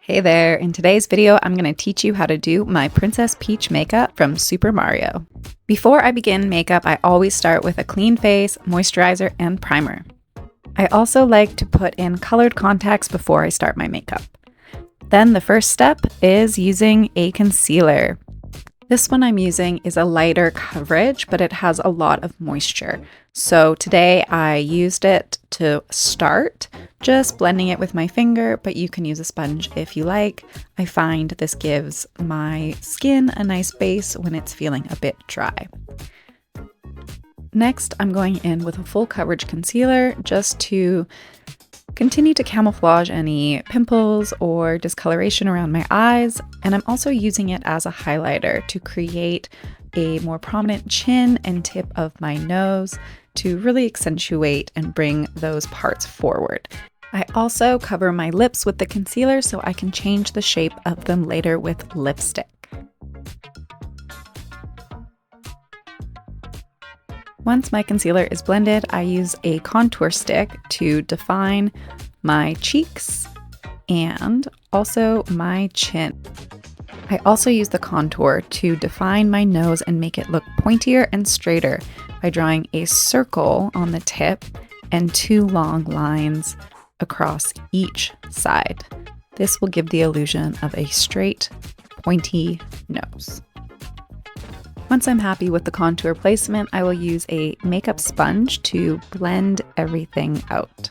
Hey there, in today's video I'm going to teach you how to do my Princess Peach makeup from Super Mario. Before I begin makeup, I always start with a clean face, moisturizer, and primer. I also like to put in colored contacts before I start my makeup. Then the first step is using a concealer. This one I'm using is a lighter coverage, but it has a lot of moisture. So today I used it to start, just blending it with my finger, but you can use a sponge if you like. I find this gives my skin a nice base when it's feeling a bit dry. Next, I'm going in with a full coverage concealer just to continue to camouflage any pimples or discoloration around my eyes, and I'm also using it as a highlighter to create a more prominent chin and tip of my nose to really accentuate and bring those parts forward. I also cover my lips with the concealer so I can change the shape of them later with lipstick. Once my concealer is blended, I use a contour stick to define my cheeks and also my chin. I also use the contour to define my nose and make it look pointier and straighter by drawing a circle on the tip and two long lines across each side. This will give the illusion of a straight, pointy nose. Once I'm happy with the contour placement, I will use a makeup sponge to blend everything out.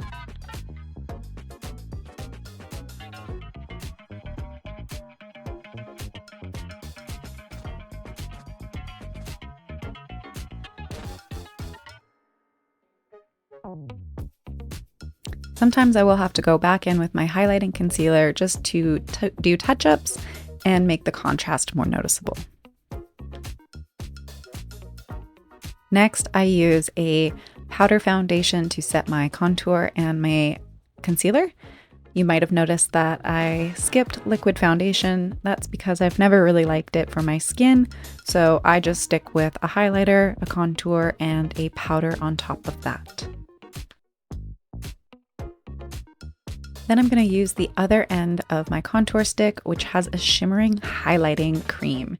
Sometimes I will have to go back in with my highlighting concealer just to do touch-ups and make the contrast more noticeable. Next, I use a powder foundation to set my contour and my concealer. You might have noticed that I skipped liquid foundation. That's because I've never really liked it for my skin, so I just stick with a highlighter, a contour, and a powder on top of that. Then I'm going to use the other end of my contour stick, which has a shimmering highlighting cream.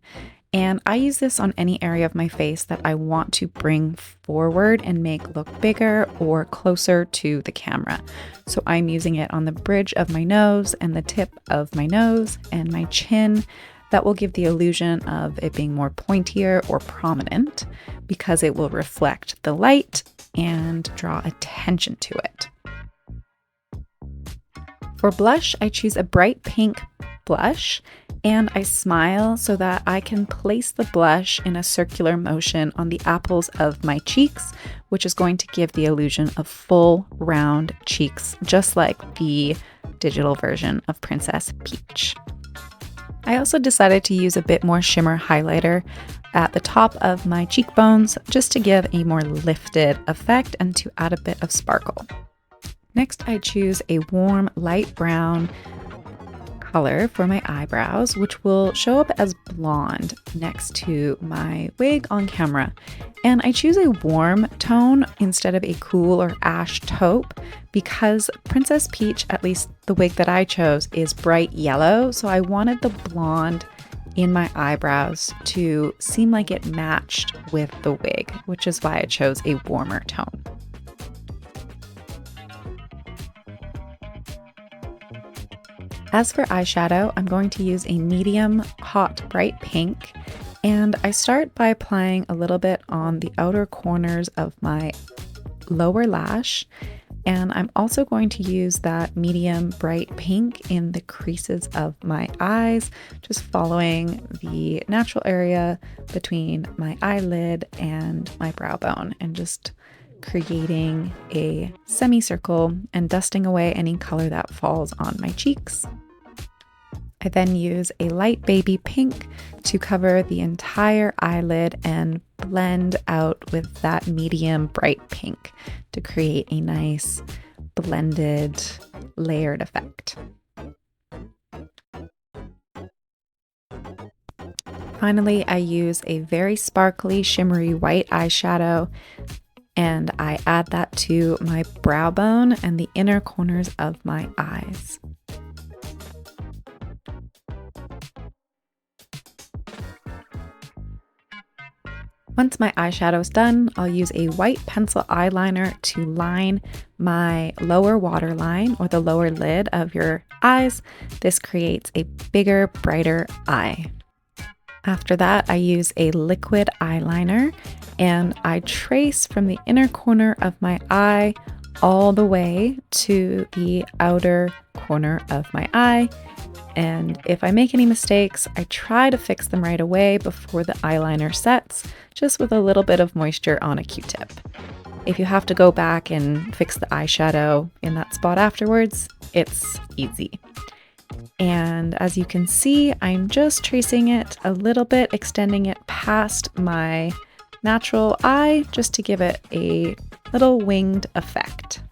And I use this on any area of my face that I want to bring forward and make look bigger or closer to the camera. So I'm using it on the bridge of my nose and the tip of my nose and my chin. That will give the illusion of it being more pointier or prominent because it will reflect the light and draw attention to it. For blush, I choose a bright pink blush and I smile so that I can place the blush in a circular motion on the apples of my cheeks, which is going to give the illusion of full round cheeks, just like the digital version of Princess Peach. I also decided to use a bit more shimmer highlighter at the top of my cheekbones just to give a more lifted effect and to add a bit of sparkle. Next, I choose a warm light brown color for my eyebrows, which will show up as blonde next to my wig on camera. And I choose a warm tone instead of a cool or ash taupe because Princess Peach, at least the wig that I chose, is bright yellow. So I wanted the blonde in my eyebrows to seem like it matched with the wig, which is why I chose a warmer tone. As for eyeshadow, I'm going to use a medium hot bright pink, and I start by applying a little bit on the outer corners of my lower lash, and I'm also going to use that medium bright pink in the creases of my eyes, just following the natural area between my eyelid and my brow bone, and just creating a semicircle and dusting away any color that falls on my cheeks. I then use a light baby pink to cover the entire eyelid and blend out with that medium bright pink to create a nice blended layered effect. Finally, I use a very sparkly shimmery white eyeshadow and I add that to my brow bone and the inner corners of my eyes. Once my eyeshadow's done, I'll use a white pencil eyeliner to line my lower waterline or the lower lid of your eyes. This creates a bigger, brighter eye. After that, I use a liquid eyeliner and I trace from the inner corner of my eye all the way to the outer corner of my eye. And if I make any mistakes, I try to fix them right away before the eyeliner sets, just with a little bit of moisture on a Q-tip. If you have to go back and fix the eyeshadow in that spot afterwards, it's easy. And as you can see, I'm just tracing it a little bit, extending it past my natural eye just to give it a little winged effect.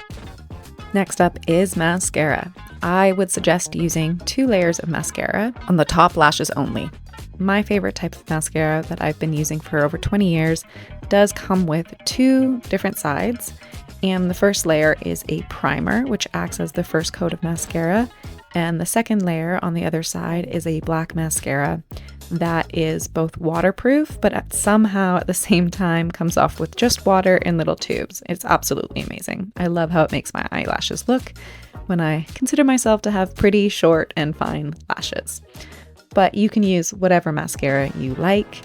Next up is mascara. I would suggest using 2 layers of mascara on the top lashes only. My favorite type of mascara that I've been using for over 20 years does come with 2 different sides. And the first layer is a primer, which acts as the first coat of mascara. And the second layer on the other side is a black mascara that is both waterproof, but somehow at the same time comes off with just water in little tubes. It's absolutely amazing. I love how it makes my eyelashes look when I consider myself to have pretty short and fine lashes. But you can use whatever mascara you like.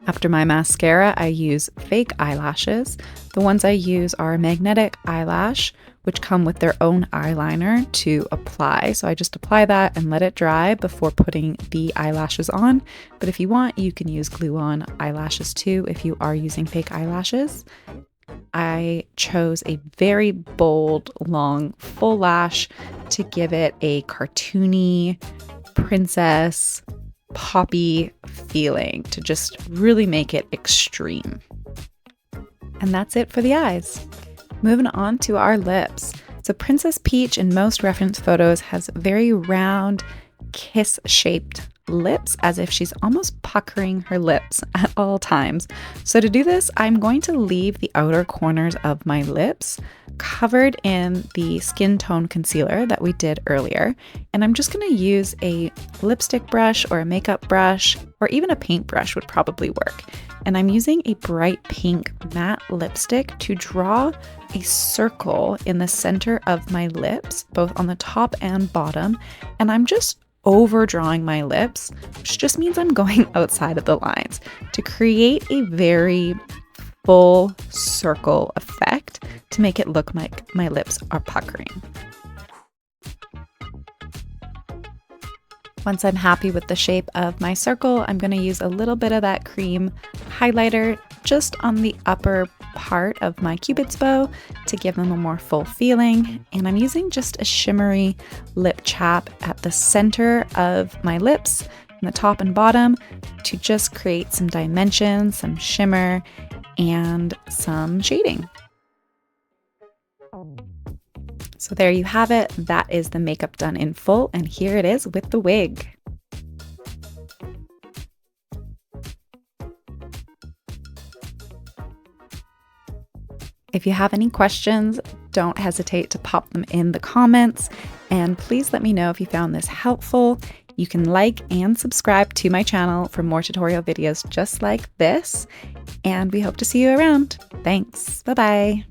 After my mascara, I use fake eyelashes. The ones I use are magnetic eyelash, which come with their own eyeliner to apply. So I just apply that and let it dry before putting the eyelashes on. But if you want, you can use glue-on eyelashes too if you are using fake eyelashes. I chose a very bold, long, full lash to give it a cartoony, princess, poppy feeling, to just really make it extreme. And that's it for the eyes. Moving on to our lips. So Princess Peach in most reference photos has very round, kiss-shaped lips, as if she's almost puckering her lips at all times. So to do this, I'm going to leave the outer corners of my lips covered in the skin tone concealer that we did earlier. And I'm just going to use a lipstick brush or a makeup brush, or even a paintbrush would probably work. And I'm using a bright pink matte lipstick to draw a circle in the center of my lips, both on the top and bottom. And I'm just overdrawing my lips, which just means I'm going outside of the lines to create a very full circle effect to make it look like my lips are puckering. Once I'm happy with the shape of my circle, I'm going to use a little bit of that cream highlighter just on the upper part of my Cupid's bow to give them a more full feeling. And I'm using just a shimmery lip chap at the center of my lips, in the top and bottom, to just create some dimension, some shimmer, and some shading. So there you have it. That is the makeup done in full, and here it is with the wig. If you have any questions, don't hesitate to pop them in the comments, and please let me know if you found this helpful. You can like and subscribe to my channel for more tutorial videos just like this, and we hope to see you around. Thanks. Bye-bye.